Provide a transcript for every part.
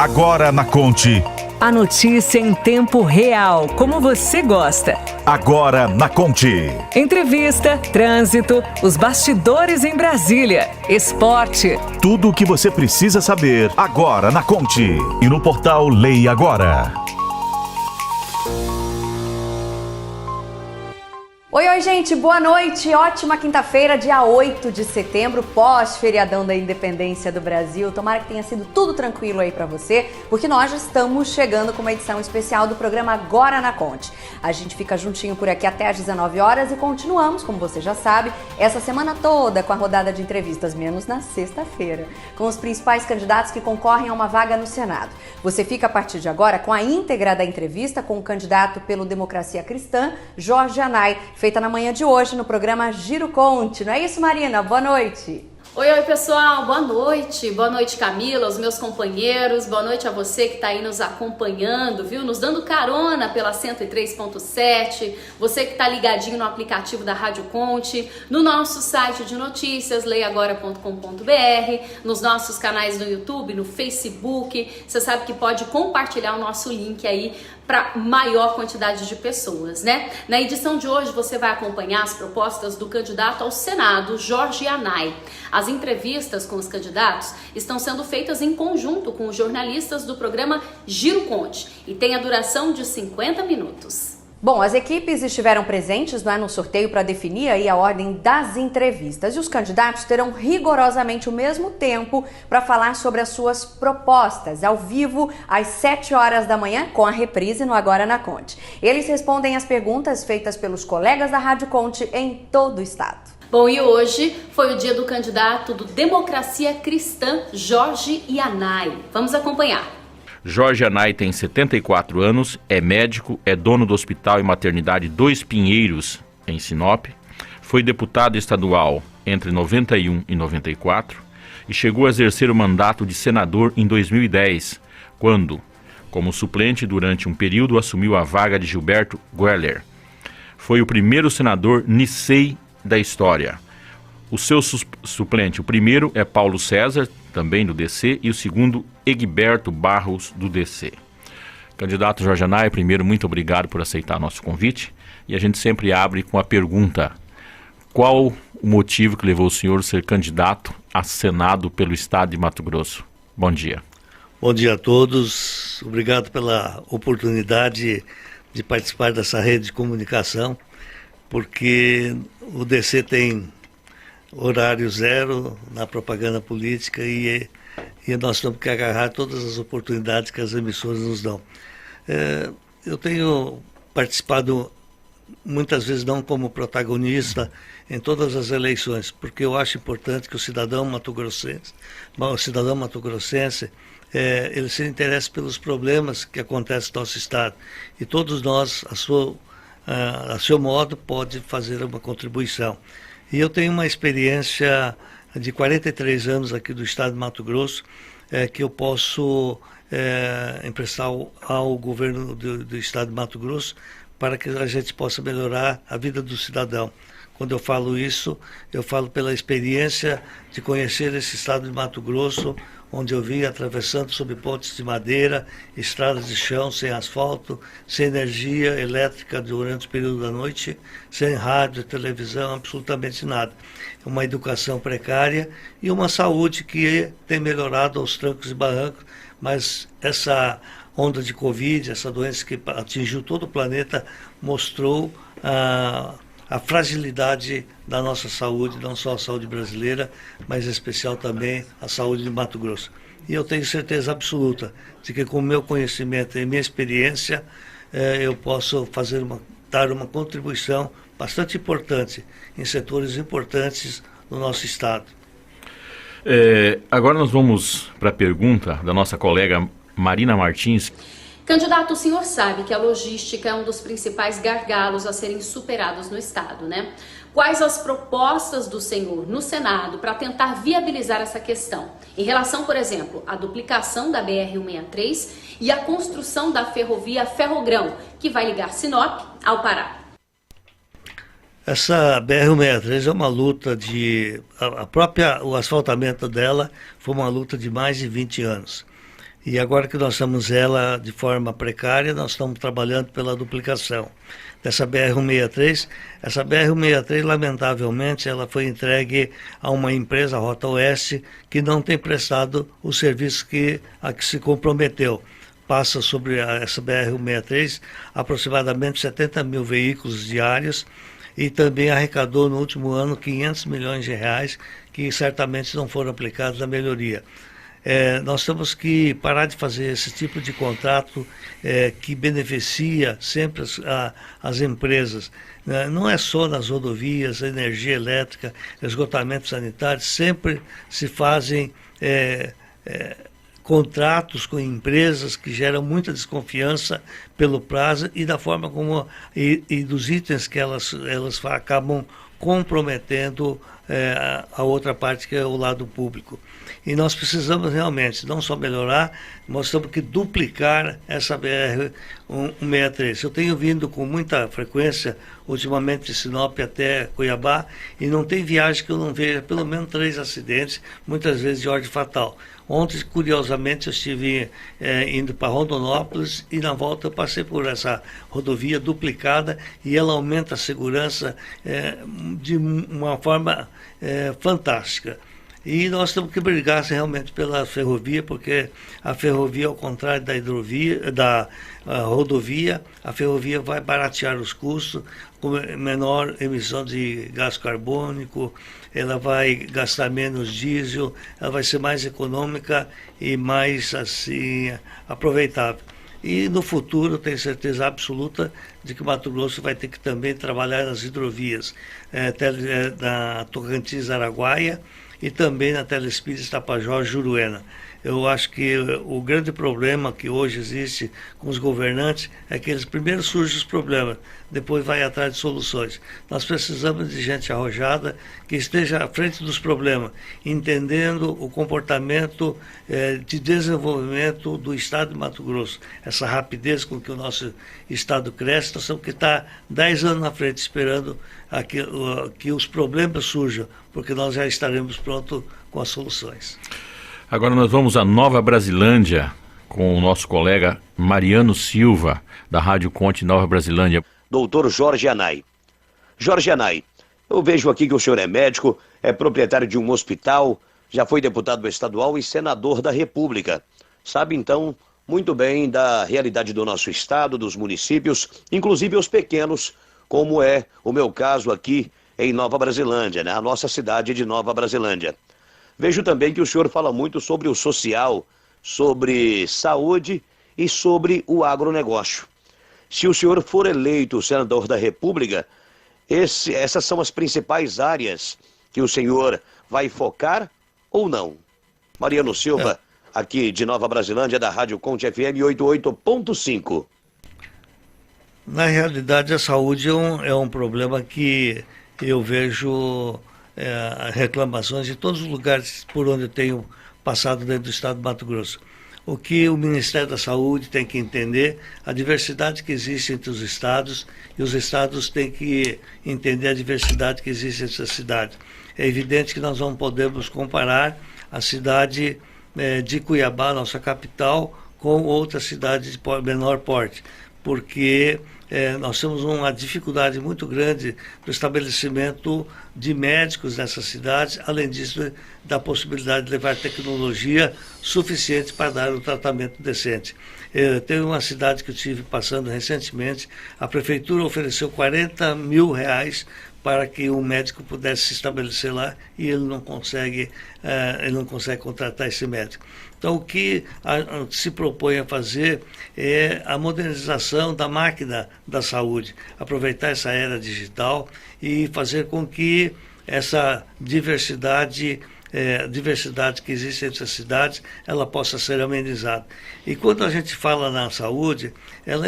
Agora na Conte. A notícia em tempo real, como você gosta. Agora na Conte. Entrevista, trânsito, os bastidores em Brasília, esporte. Tudo o que você precisa saber agora na Conte. E no portal Lei Agora. Oi, gente, boa noite, ótima quinta-feira, dia 8 de setembro, pós-feriadão da Independência do Brasil. Tomara que tenha sido tudo tranquilo aí pra você, porque nós já estamos chegando com uma edição especial do programa Agora na Conte. A gente fica juntinho por aqui até às 19 horas e continuamos, como você já sabe, essa semana toda com a rodada de entrevistas, menos na sexta-feira, com os principais candidatos que concorrem a uma vaga no Senado. Você fica a partir de agora com a íntegra da entrevista com o candidato pelo Democracia Cristã, Jorge Anay, feita na manhã de hoje no programa Giro Conte. Não é isso, Marina? Boa noite. Oi, pessoal. Boa noite. Boa noite, Camila, os meus companheiros. Boa noite a você que está aí nos acompanhando, viu? Nos dando carona pela 103.7. Você que está ligadinho no aplicativo da Rádio Conte, no nosso site de notícias, leiagora.com.br, nos nossos canais no YouTube, no Facebook. Você sabe que pode compartilhar o nosso link aí para maior quantidade de pessoas, né? Na edição de hoje você vai acompanhar as propostas do candidato ao Senado, Jorge Anay. As entrevistas com os candidatos estão sendo feitas em conjunto com os jornalistas do programa Giro Conte e tem a duração de 50 minutos. Bom, as equipes estiveram presentes no sorteio para definir aí a ordem das entrevistas e os candidatos terão rigorosamente o mesmo tempo para falar sobre as suas propostas, ao vivo, às 7 horas da manhã, com a reprise no Agora na Conte. Eles respondem as perguntas feitas pelos colegas da Rádio Conte em todo o estado. Bom, e hoje foi o dia do candidato do Democracia Cristã, Jorge Anay. Vamos acompanhar. Jorge Anay tem 74 anos, é médico, é dono do Hospital e Maternidade Dois Pinheiros, em Sinop. Foi deputado estadual entre 91 e 94 e chegou a exercer o mandato de senador em 2010, quando, como suplente durante um período, assumiu a vaga de Gilberto Gueller. Foi o primeiro senador Nicei da história. O seu suplente, o primeiro é Paulo César, também do DC, e o segundo, Egberto Barros, do DC. Candidato Jorge Anay, primeiro, muito obrigado por aceitar nosso convite. E a gente sempre abre com a pergunta: qual o motivo que levou o senhor a ser candidato a Senado pelo estado de Mato Grosso? Bom dia. Bom dia a todos. Obrigado pela oportunidade de participar dessa rede de comunicação, porque o DC tem horário zero na propaganda política e nós temos que agarrar todas as oportunidades que as emissoras nos dão. Eu tenho participado muitas vezes não como protagonista em todas as eleições, porque eu acho importante que o cidadão mato-grossense, ele se interesse pelos problemas que acontecem no nosso estado. E todos nós, a seu modo, pode fazer uma contribuição. E eu tenho uma experiência de 43 anos aqui do estado de Mato Grosso, que eu posso emprestar ao governo do estado de Mato Grosso para que a gente possa melhorar a vida do cidadão. Quando eu falo isso, eu falo pela experiência de conhecer esse estado de Mato Grosso, onde eu vi atravessando sob pontes de madeira, estradas de chão sem asfalto, sem energia elétrica durante o período da noite, sem rádio, televisão, absolutamente nada. Uma educação precária e uma saúde que tem melhorado aos trancos e barrancos, mas essa onda de Covid, essa doença que atingiu todo o planeta, mostrou a fragilidade da nossa saúde, não só a saúde brasileira, mas em especial também a saúde de Mato Grosso. E eu tenho certeza absoluta de que com o meu conhecimento e minha experiência, eu posso dar uma contribuição bastante importante em setores importantes do nosso estado. Agora nós vamos para a pergunta da nossa colega Marina Martins. Candidato, o senhor sabe que a logística é um dos principais gargalos a serem superados no estado, né? Quais as propostas do senhor no Senado para tentar viabilizar essa questão? Em relação, por exemplo, à duplicação da BR-163 e a construção da ferrovia Ferrogrão, que vai ligar Sinop ao Pará. Essa BR-163 é uma luta o asfaltamento dela foi uma luta de mais de 20 anos. E agora que nós estamos ela de forma precária, nós estamos trabalhando pela duplicação dessa BR-163. Essa BR-163, lamentavelmente, ela foi entregue a uma empresa, a Rota Oeste, que não tem prestado o serviço a que se comprometeu. Passa sobre essa BR-163 aproximadamente 70 mil veículos diários e também arrecadou no último ano 500 milhões de reais que certamente não foram aplicados na melhoria. Nós temos que parar de fazer esse tipo de contrato que beneficia sempre as empresas. Não é só nas rodovias, energia elétrica, esgotamento sanitário, sempre se fazem contratos com empresas que geram muita desconfiança pelo prazo e da forma como e dos itens que elas acabam comprometendo a outra parte, que é o lado público. E nós precisamos realmente não só melhorar, nós temos que duplicar essa BR-163. Eu tenho vindo com muita frequência, ultimamente de Sinop até Cuiabá, e não tem viagem que eu não veja pelo menos 3 acidentes, muitas vezes de ordem fatal. Ontem, curiosamente, eu estive indo para Rondonópolis e na volta eu passei por essa rodovia duplicada e ela aumenta a segurança de uma forma fantástica. E nós temos que brigar realmente pela ferrovia, porque a ferrovia, ao contrário da rodovia, a ferrovia vai baratear os custos, com menor emissão de gás carbônico, ela vai gastar menos diesel, ela vai ser mais econômica e mais assim aproveitável. E no futuro, tenho certeza absoluta de que Mato Grosso vai ter que também trabalhar nas hidrovias, na Tocantins-Araguaia e também na Telespires Tapajós-Juruena. Eu acho que o grande problema que hoje existe com os governantes é que eles primeiro surgem os problemas, depois vai atrás de soluções. Nós precisamos de gente arrojada que esteja à frente dos problemas, entendendo o comportamento de desenvolvimento do Estado de Mato Grosso. Essa rapidez com que o nosso Estado cresce, nós temos que estar 10 anos na frente esperando que os problemas surjam, porque nós já estaremos prontos com as soluções. Agora nós vamos a Nova Brasilândia com o nosso colega Mariano Silva, da Rádio Conte Nova Brasilândia. Doutor Jorge Anay. Jorge Anay, eu vejo aqui que o senhor é médico, é proprietário de um hospital, já foi deputado estadual e senador da República. Sabe, então, muito bem da realidade do nosso estado, dos municípios, inclusive os pequenos, como é o meu caso aqui em Nova Brasilândia, né? A nossa cidade de Nova Brasilândia. Vejo também que o senhor fala muito sobre o social, sobre saúde e sobre o agronegócio. Se o senhor for eleito senador da República, essas são as principais áreas que o senhor vai focar ou não? Mariano Silva, aqui de Nova Brasilândia, da Rádio Conte FM 88.5. Na realidade, a saúde é um problema que eu vejo reclamações de todos os lugares por onde eu tenho passado dentro do estado de Mato Grosso. O que o Ministério da Saúde tem que entender, a diversidade que existe entre os estados, e os estados têm que entender a diversidade que existe entre as cidades. É evidente que nós não podemos comparar a cidade de Cuiabá, nossa capital, com outras cidades de menor porte, porque nós temos uma dificuldade muito grande no estabelecimento de médicos nessas cidades, além disso, da possibilidade de levar tecnologia suficiente para dar um tratamento decente. Teve uma cidade que eu estive passando recentemente, a prefeitura ofereceu R$40 mil para que um médico pudesse se estabelecer lá e ele não consegue contratar esse médico. Então, o que se propõe a fazer é a modernização da máquina da saúde, aproveitar essa era digital e fazer com que essa diversidade que existe entre as cidades, ela possa ser amenizada. E quando a gente fala na saúde, ela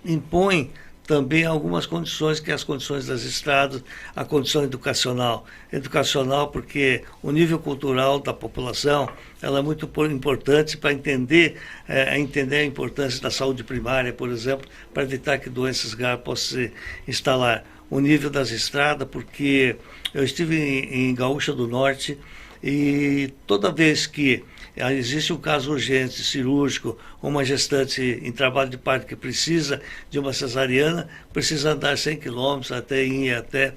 impõe também algumas condições, que é as condições das estradas, a condição educacional. Educacional porque o nível cultural da população ela é muito importante para entender a importância da saúde primária, por exemplo, para evitar que doenças graves possam se instalar. O nível das estradas, porque eu estive em Gaúcha do Norte e toda vez que existe um caso urgente, cirúrgico, uma gestante em trabalho de parto que precisa de uma cesariana, precisa andar 100 quilômetros até ir até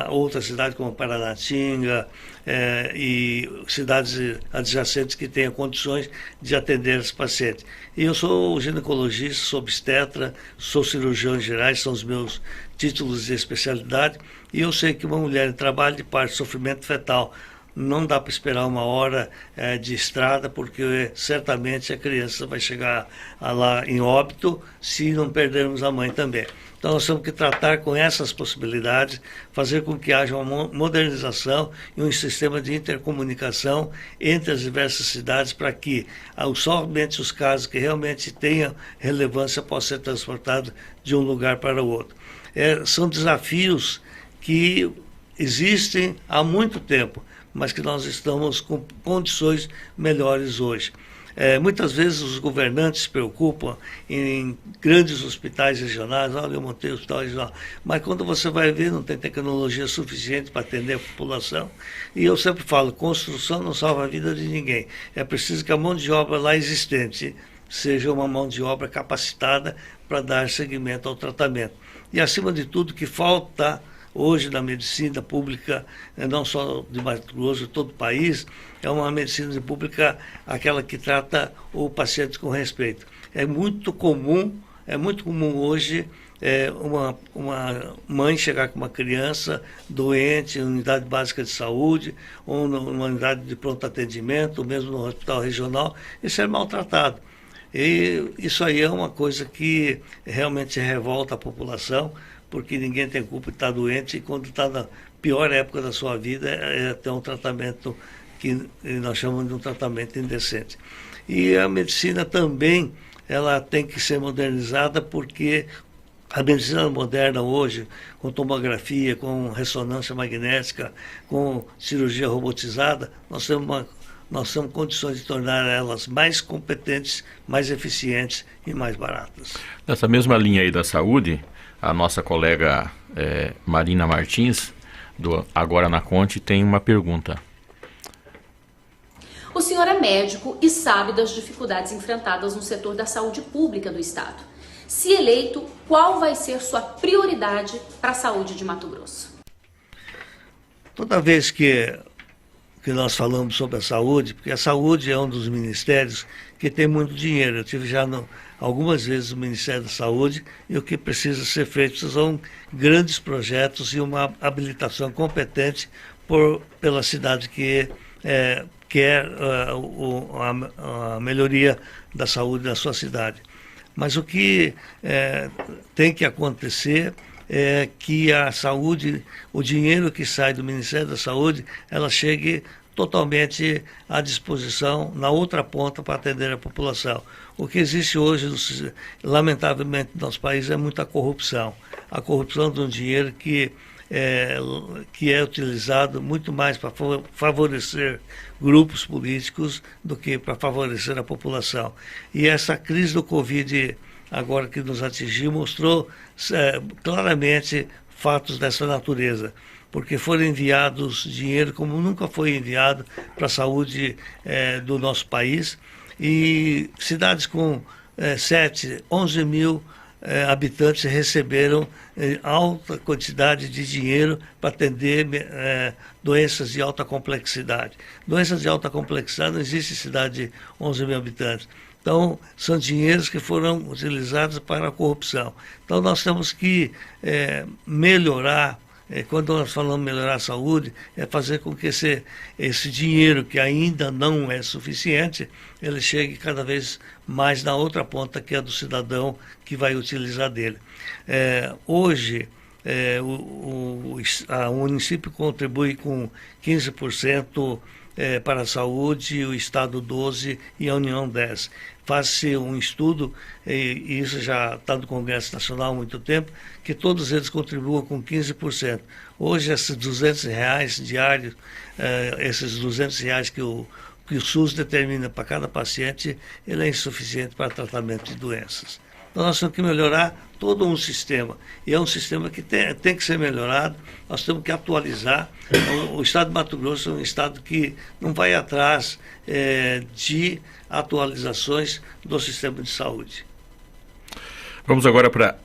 outra cidade como Paranatinga e cidades adjacentes que tenham condições de atender esse paciente. E eu sou ginecologista, sou obstetra, sou cirurgião geral, são os meus títulos de especialidade, e eu sei que uma mulher em trabalho de parto, sofrimento fetal, não dá para esperar uma hora de estrada, porque certamente a criança vai chegar lá em óbito se não perdermos a mãe também. Então nós temos que tratar com essas possibilidades, fazer com que haja uma modernização e um sistema de intercomunicação entre as diversas cidades para que somente os casos que realmente tenham relevância possam ser transportados de um lugar para o outro. São desafios que existem há muito tempo, mas que nós estamos com condições melhores hoje. Muitas vezes os governantes se preocupam em grandes hospitais regionais, olha, eu montei o hospital regional, mas quando você vai ver, não tem tecnologia suficiente para atender a população. E eu sempre falo, construção não salva a vida de ninguém. É preciso que a mão de obra lá existente seja uma mão de obra capacitada para dar seguimento ao tratamento. E, acima de tudo, que falta hoje na medicina pública, não só de Mato Grosso, de todo o país, é uma medicina pública aquela que trata o paciente com respeito. É muito comum hoje uma mãe chegar com uma criança doente em unidade básica de saúde, ou numa unidade de pronto atendimento, ou mesmo no hospital regional, e ser maltratado. E isso aí é uma coisa que realmente revolta a população, porque ninguém tem culpa de estar doente, e quando está na pior época da sua vida é ter um tratamento que nós chamamos de um tratamento indecente. E a medicina também, ela tem que ser modernizada, porque a medicina moderna hoje, com tomografia, com ressonância magnética, com cirurgia robotizada, nós temos condições de tornar elas mais competentes, mais eficientes e mais baratas. Nessa mesma linha aí da saúde, a nossa colega Marina Martins, do Agora na Conte, tem uma pergunta. O senhor é médico e sabe das dificuldades enfrentadas no setor da saúde pública do Estado. Se eleito, qual vai ser sua prioridade para a saúde de Mato Grosso? Toda vez que nós falamos sobre a saúde, porque a saúde é um dos ministérios que tem muito dinheiro. Eu tive já algumas vezes no Ministério da Saúde, e o que precisa ser feito são grandes projetos e uma habilitação competente pela cidade que quer a melhoria da saúde da sua cidade. Mas o que tem que acontecer é que a saúde, o dinheiro que sai do Ministério da Saúde, ela chegue totalmente à disposição na outra ponta para atender a população. O que existe hoje, lamentavelmente, no nosso país é muita corrupção. A corrupção de um dinheiro que é utilizado muito mais para favorecer grupos políticos do que para favorecer a população. E essa crise do Covid, agora que nos atingiu, mostrou claramente fatos dessa natureza, porque foram enviados dinheiro como nunca foi enviado para a saúde do nosso país, e cidades com 7, 11 mil habitantes receberam alta quantidade de dinheiro para atender doenças de alta complexidade. Doenças de alta complexidade não existe cidade de 11 mil habitantes. Então, são dinheiros que foram utilizados para a corrupção. Então, nós temos que melhorar. Quando nós falamos melhorar a saúde, é fazer com que esse dinheiro, que ainda não é suficiente, ele chegue cada vez mais na outra ponta, que é do cidadão que vai utilizar dele. Hoje, o município contribui com 15% para a saúde, o Estado 12% e a União 10%. Faz-se um estudo, e isso já está no Congresso Nacional há muito tempo, que todos eles contribuam com 15%. Hoje, esses R$200 diários, esses R$200 que o SUS determina para cada paciente, ele é insuficiente para tratamento de doenças. Então nós temos que melhorar todo um sistema, e é um sistema que tem que ser melhorado, nós temos que atualizar. O estado de Mato Grosso é um estado que não vai atrás de atualizações do sistema de saúde. Vamos agora para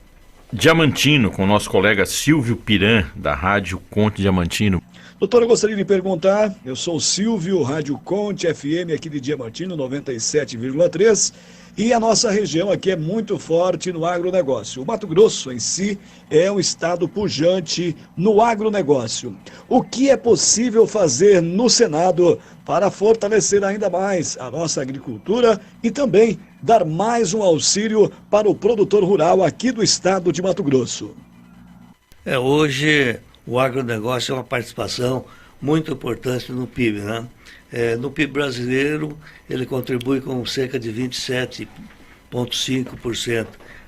Diamantino, com o nosso colega Silvio Piran, da Rádio Conte Diamantino. Doutor, eu gostaria de perguntar, eu sou o Silvio, Rádio Conte FM aqui de Diamantino, 97,3, e a nossa região aqui é muito forte no agronegócio. O Mato Grosso em si é um estado pujante no agronegócio. O que é possível fazer no Senado para fortalecer ainda mais a nossa agricultura e também dar mais um auxílio para o produtor rural aqui do estado de Mato Grosso? Hoje o agronegócio é uma participação muito importante no PIB, né? No PIB brasileiro, ele contribui com cerca de 27,5%.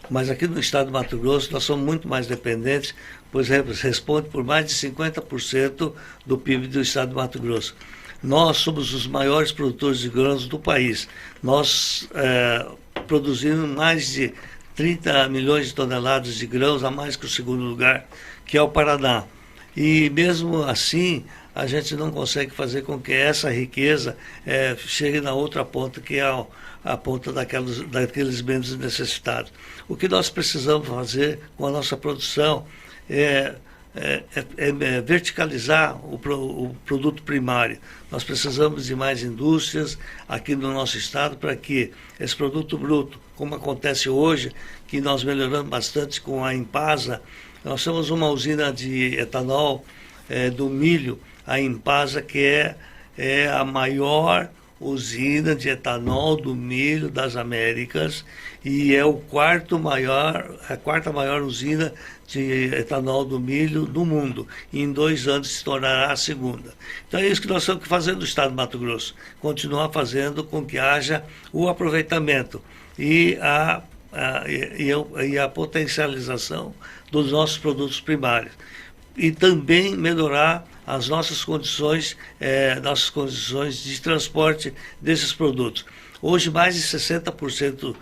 Mas aqui no estado do Mato Grosso, nós somos muito mais dependentes, por exemplo, responde por mais de 50% do PIB do estado do Mato Grosso. Nós somos os maiores produtores de grãos do país. Nós produzimos mais de 30 milhões de toneladas de grãos, a mais que o segundo lugar, que é o Paraná. E mesmo assim, a gente não consegue fazer com que essa riqueza chegue na outra ponta, que é a ponta daqueles menos necessitados. O que nós precisamos fazer com a nossa produção é verticalizar o produto primário. Nós precisamos de mais indústrias aqui no nosso estado para que esse produto bruto, como acontece hoje, que nós melhoramos bastante com a Impasa. Nós temos uma usina de etanol do milho, a Impasa, que é a maior usina de etanol do milho das Américas e é a quarta maior usina de etanol do milho do mundo. E em 2 anos se tornará a segunda. Então é isso que nós temos que fazer no estado do Mato Grosso, continuar fazendo com que haja o aproveitamento e a potencialização dos nossos produtos primários. E também melhorar as nossas condições de transporte desses produtos. Hoje, mais de 60%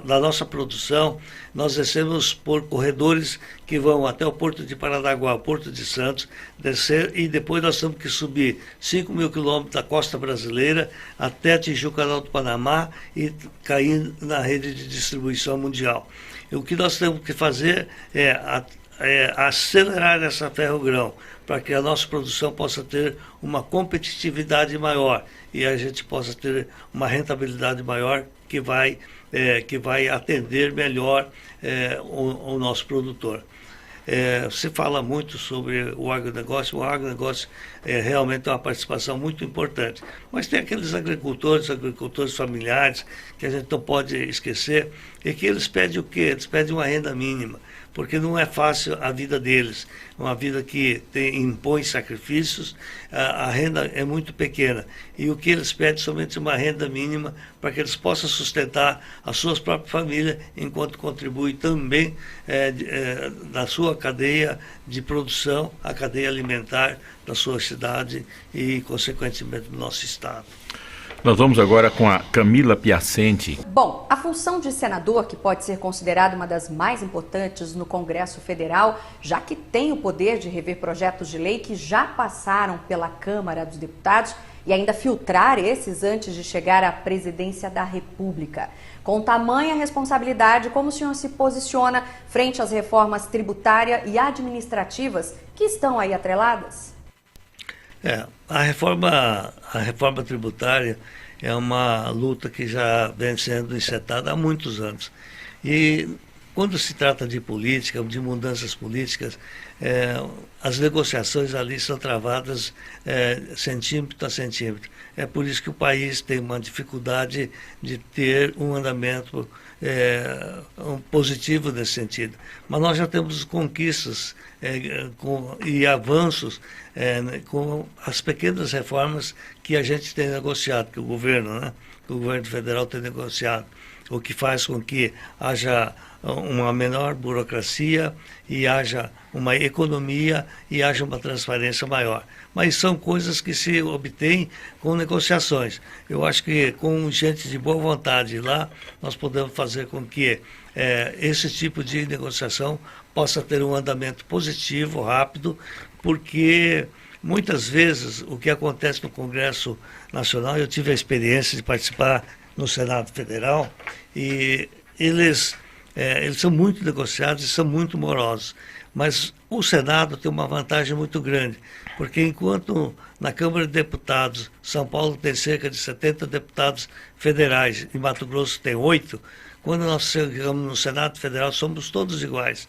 da nossa produção, nós descemos por corredores que vão até o Porto de Paranaguá, o Porto de Santos, descer, e depois nós temos que subir 5.000 quilômetros da costa brasileira até atingir o Canal do Panamá e cair na rede de distribuição mundial. E o que nós temos que fazer é acelerar essa ferrogrão, para que a nossa produção possa ter uma competitividade maior e a gente possa ter uma rentabilidade maior que vai atender melhor o nosso produtor. Se fala muito sobre o agronegócio realmente é uma participação muito importante, mas tem aqueles agricultores familiares, que a gente não pode esquecer, e que eles pedem o quê? Eles pedem uma renda mínima, porque não é fácil a vida deles, uma vida que impõe sacrifícios, a renda é muito pequena, e o que eles pedem é somente uma renda mínima para que eles possam sustentar as suas próprias famílias, enquanto contribuem também na sua cadeia de produção, a cadeia alimentar da sua cidade e, consequentemente, do nosso estado. Nós vamos agora com a Camila Piacenti. Bom, a função de senador, que pode ser considerada uma das mais importantes no Congresso Federal, já que tem o poder de rever projetos de lei que já passaram pela Câmara dos Deputados e ainda filtrar esses antes de chegar à presidência da República. Com tamanha responsabilidade, como o senhor se posiciona frente às reformas tributária e administrativas que estão aí atreladas? A reforma tributária é uma luta que já vem sendo encetada há muitos anos. E quando se trata de política, de mudanças políticas, as negociações ali são travadas centímetro a centímetro. É por isso que o país tem uma dificuldade de ter um andamento positivo nesse sentido. Mas nós já temos conquistas e avanços com as pequenas reformas que a gente tem negociado, que o governo que o governo federal tem negociado, o que faz com que haja uma menor burocracia e haja uma economia e haja uma transparência maior. Mas são coisas que se obtêm com negociações. Eu acho que com gente de boa vontade lá, nós podemos fazer com que esse tipo de negociação possa ter um andamento positivo, rápido, porque muitas vezes o que acontece no Congresso Nacional, eu tive a experiência de participar no Senado Federal, e eles são muito negociados e são muito morosos. Mas o Senado tem uma vantagem muito grande, porque enquanto na Câmara de Deputados São Paulo tem cerca de 70 deputados federais e Mato Grosso tem 8, quando nós chegamos no Senado Federal somos todos iguais,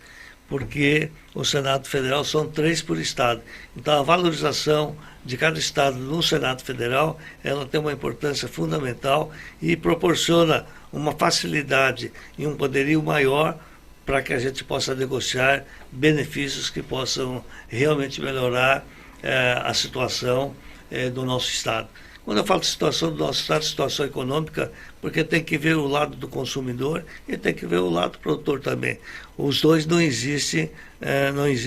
porque o Senado Federal são 3 por estado. Então a valorização de cada estado no Senado Federal, ela tem uma importância fundamental e proporciona uma facilidade e um poderio maior para que a gente possa negociar benefícios que possam realmente melhorar a situação do nosso estado. Quando eu falo de situação do nosso estado, situação econômica, porque tem que ver o lado do consumidor e tem que ver o lado do produtor também. Os dois não existem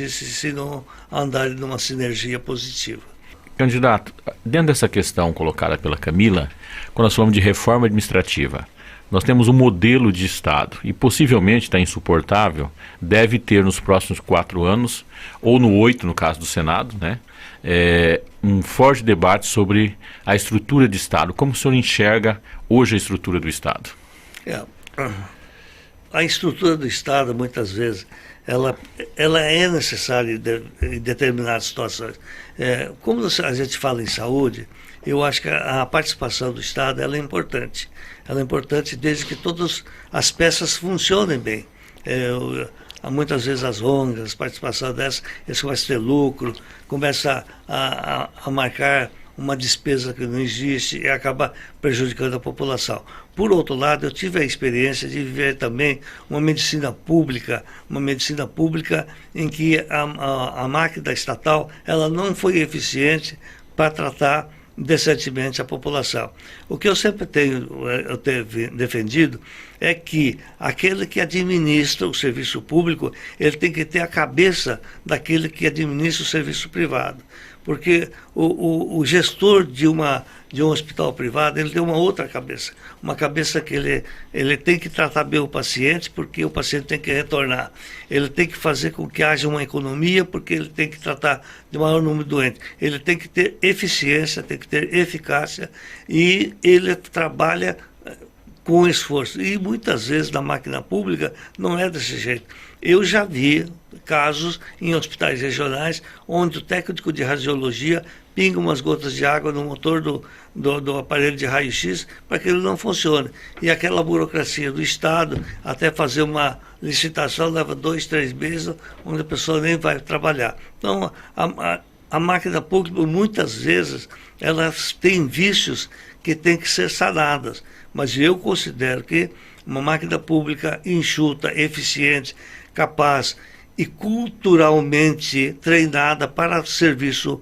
se não andarem numa sinergia positiva. Candidato, dentro dessa questão colocada pela Camila, quando nós falamos de reforma administrativa, nós temos um modelo de Estado e possivelmente está insuportável, deve ter nos próximos 4 anos, ou no 8 no caso do Senado, né, um forte debate sobre a estrutura de Estado. Como o senhor enxerga hoje a estrutura do Estado? A estrutura do Estado, muitas vezes, ela é necessária em determinadas situações. Como a gente fala em saúde, eu acho que a participação do Estado ela é importante. Ela é importante desde que todas as peças funcionem bem. Muitas vezes as ONGs, a participação dessas, eles começam a ter lucro, começam a marcar uma despesa que não existe e acaba prejudicando a população. Por outro lado, eu tive a experiência de viver também uma medicina pública em que a máquina estatal ela não foi eficiente para tratar decentemente a população. O que eu sempre tenho defendido é que aquele que administra o serviço público, ele tem que ter a cabeça daquele que administra o serviço privado. Porque o gestor de um hospital privado, ele tem uma outra cabeça. Uma cabeça que ele tem que tratar bem o paciente, porque o paciente tem que retornar. Ele tem que fazer com que haja uma economia, porque ele tem que tratar de maior número de doentes. Ele tem que ter eficiência, tem que ter eficácia, e ele trabalha com esforço. E muitas vezes na máquina pública não é desse jeito. Eu já vi casos em hospitais regionais onde o técnico de radiologia pinga umas gotas de água no motor do aparelho de raio-x para que ele não funcione. E aquela burocracia do Estado, até fazer uma licitação, leva 2, 3 meses, onde a pessoa nem vai trabalhar. Então, a máquina pública, muitas vezes, elas têm vícios que têm que ser sanadas. Mas eu considero que uma máquina pública enxuta, eficiente, capaz e culturalmente treinada para serviço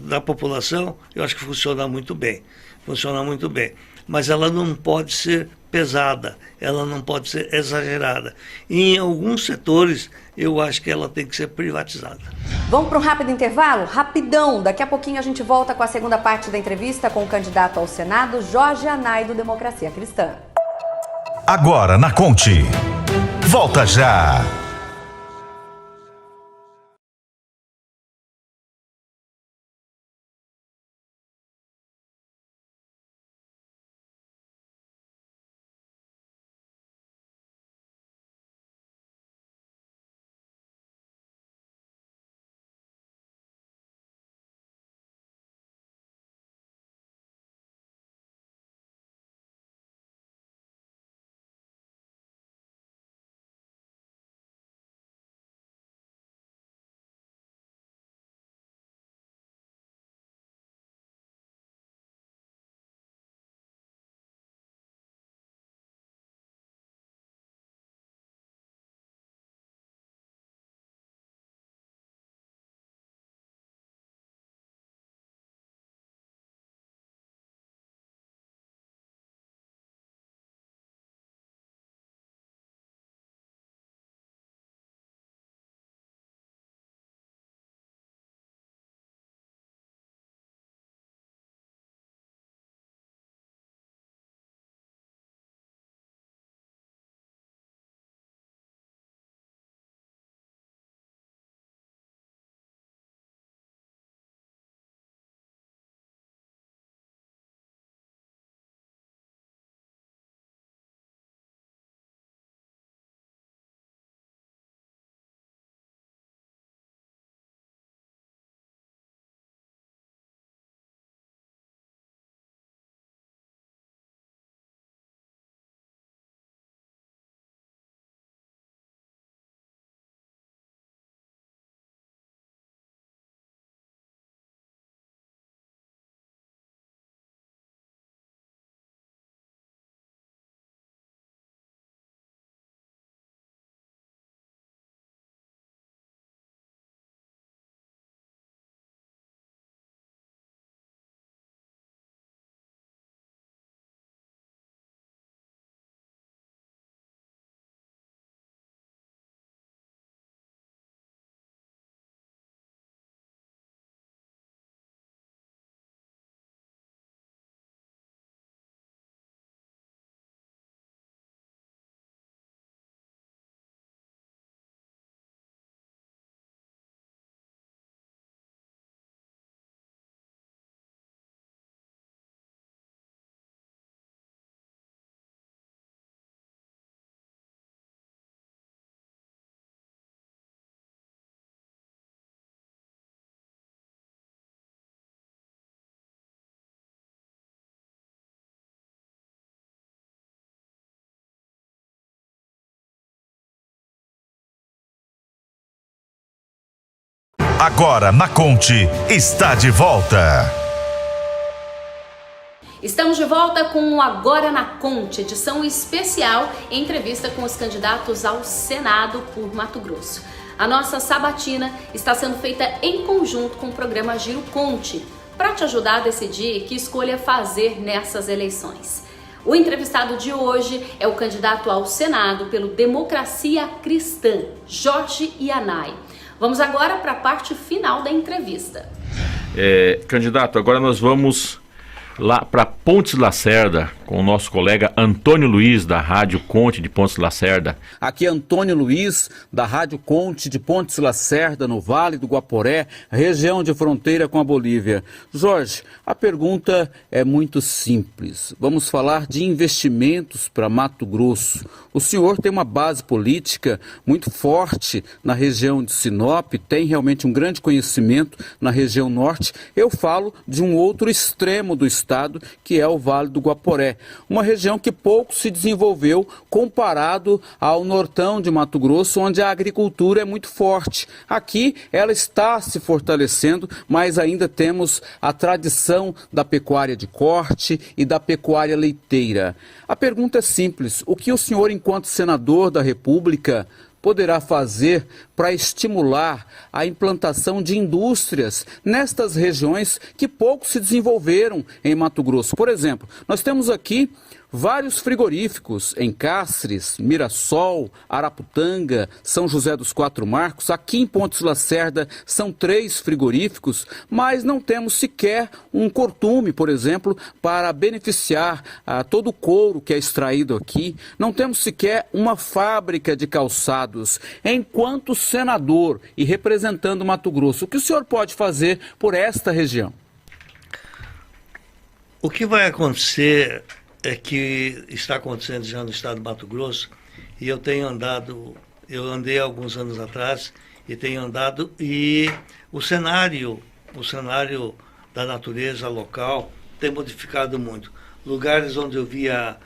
da população, eu acho que funciona muito bem. Mas ela não pode ser pesada, ela não pode ser exagerada. E em alguns setores, eu acho que ela tem que ser privatizada. Vamos para um rápido intervalo? Rapidão! Daqui a pouquinho a gente volta com a segunda parte da entrevista com o candidato ao Senado, Jorge Anay, do Democracia Cristã. Agora na Conte. Volta já! Agora na Conte está de volta. Estamos de volta com o Agora na Conte, edição especial, entrevista com os candidatos ao Senado por Mato Grosso. A nossa sabatina está sendo feita em conjunto com o programa Giro Conte, para te ajudar a decidir que escolha fazer nessas eleições. O entrevistado de hoje é o candidato ao Senado pelo Democracia Cristã, Jorge Yanai. Vamos agora para a parte final da entrevista. Candidato, agora nós vamos lá para Pontes Lacerda com o nosso colega Antônio Luiz, da Rádio Conte de Pontes Lacerda. Aqui é Antônio Luiz, da Rádio Conte de Pontes Lacerda, no Vale do Guaporé, região de fronteira com a Bolívia. Jorge, a pergunta é muito simples. Vamos falar de investimentos para Mato Grosso. O senhor tem uma base política muito forte na região de Sinop, tem realmente um grande conhecimento na região norte. Eu falo de um outro extremo do estado, que é o Vale do Guaporé. Uma região que pouco se desenvolveu comparado ao nortão de Mato Grosso, onde a agricultura é muito forte. Aqui ela está se fortalecendo, mas ainda temos a tradição da pecuária de corte e da pecuária leiteira. A pergunta é simples: o que o senhor, enquanto senador da República, poderá fazer para estimular a implantação de indústrias nestas regiões que pouco se desenvolveram em Mato Grosso? Por exemplo, nós temos aqui vários frigoríficos em Cáceres, Mirassol, Araputanga, São José dos Quatro Marcos. Aqui em Pontes Lacerda são 3 frigoríficos, mas não temos sequer um cortume, por exemplo, para beneficiar todo o couro que é extraído aqui. Não temos sequer uma fábrica de calçados. Enquanto senador e representando Mato Grosso, o que o senhor pode fazer por esta região? O que vai acontecer é que está acontecendo já no estado de Mato Grosso, e eu andei alguns anos atrás e tenho andado, e o cenário da natureza local tem modificado muito. Lugares onde eu via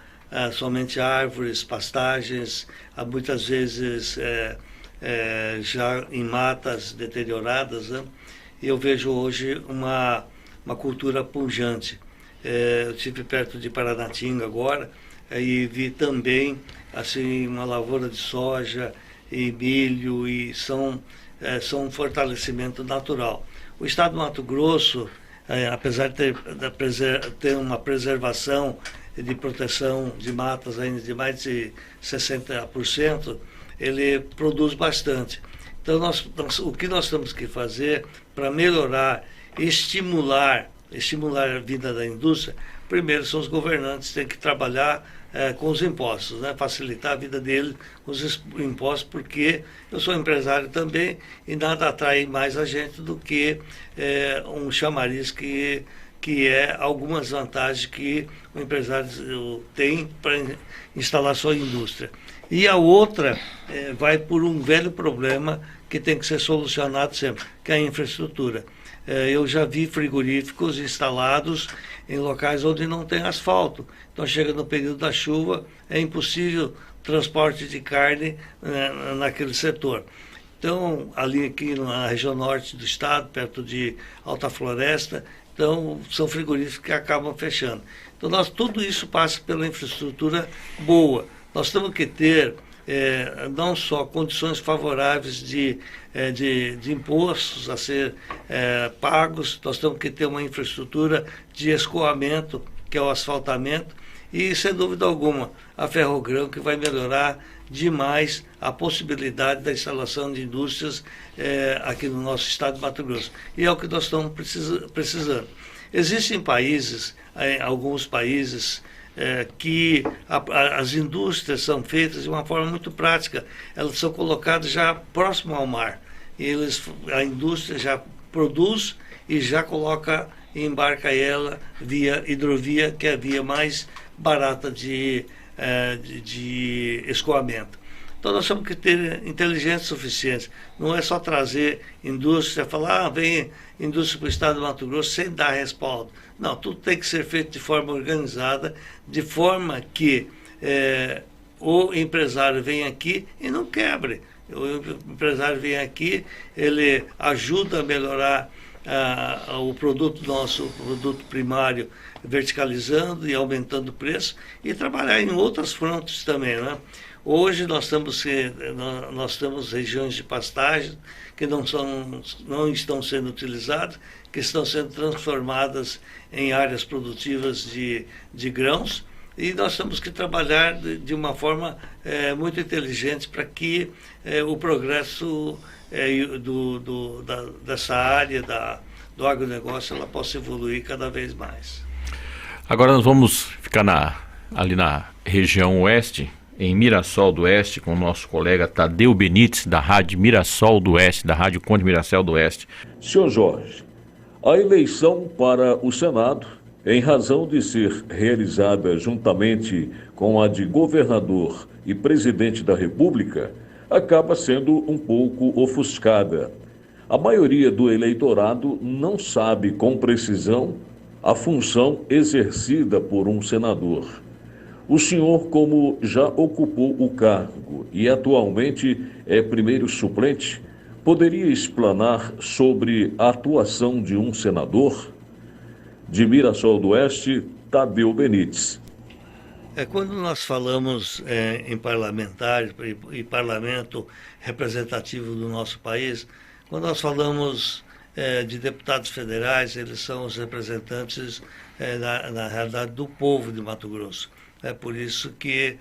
somente árvores, pastagens, muitas vezes já em matas deterioradas, né? Eu vejo hoje uma cultura pujante. Eu estive perto de Paranatinga agora e vi também assim uma lavoura de soja e milho, e são um fortalecimento natural. O estado do Mato Grosso, apesar de ter uma preservação de proteção de matas ainda de mais de 60%, ele produz bastante. Então o que nós temos que fazer para melhorar, estimular a vida da indústria? Primeiro, são os governantes, têm que trabalhar com os impostos, né? Facilitar a vida deles com os impostos, porque eu sou empresário também e nada atrai mais a gente do que um chamariz que é algumas vantagens que o empresário tem para instalar sua indústria. E a outra vai por um velho problema que tem que ser solucionado sempre, que é a infraestrutura. Eu já vi frigoríficos instalados em locais onde não tem asfalto. Então chega no período da chuva, é impossível transporte de carne naquele setor. Então, ali aqui na região norte do estado, perto de Alta Floresta, então são frigoríficos que acabam fechando. Então tudo isso passa pela infraestrutura boa. Nós temos que ter não só condições favoráveis de impostos a ser pagos, nós temos que ter uma infraestrutura de escoamento, que é o asfaltamento, e, sem dúvida alguma, a Ferrogrão, que vai melhorar demais a possibilidade da instalação de indústrias aqui no nosso estado de Mato Grosso. E é o que nós estamos precisando. Existem países, alguns países, que as indústrias são feitas de uma forma muito prática. Elas são colocadas já próximo ao mar. A indústria já produz e já coloca e embarca ela via hidrovia, que é a via mais barata de escoamento. Então nós temos que ter inteligência suficiente. Não é só trazer indústria, falar, vem indústria para o estado do Mato Grosso sem dar respaldo. Não, tudo tem que ser feito de forma organizada, de forma que o empresário venha aqui e não quebre. O empresário vem aqui, ele ajuda a melhorar o produto nosso, o produto primário, verticalizando e aumentando o preço, e trabalhar em outras frontes também, né? Hoje nós temos regiões de pastagem que não estão sendo utilizadas, que estão sendo transformadas em áreas produtivas de grãos, e nós temos que trabalhar de uma forma muito inteligente para que o progresso dessa área do agronegócio ela possa evoluir cada vez mais. Agora nós vamos ficar ali na região oeste, em Mirassol do Oeste, com o nosso colega Tadeu Benites, da Rádio Mirassol do Oeste, da Rádio Conde Mirassol do Oeste. Senhor Jorge, a eleição para o Senado, em razão de ser realizada juntamente com a de governador e presidente da República, acaba sendo um pouco ofuscada. A maioria do eleitorado não sabe com precisão a função exercida por um senador. O senhor, como já ocupou o cargo e atualmente é primeiro suplente, poderia explanar sobre a atuação de um senador? De Mirassol do Oeste, Tadeu Benites. Quando nós falamos em parlamentares e parlamento representativo do nosso país, quando nós falamos de deputados federais, eles são os representantes, na realidade, do povo de Mato Grosso. É por isso que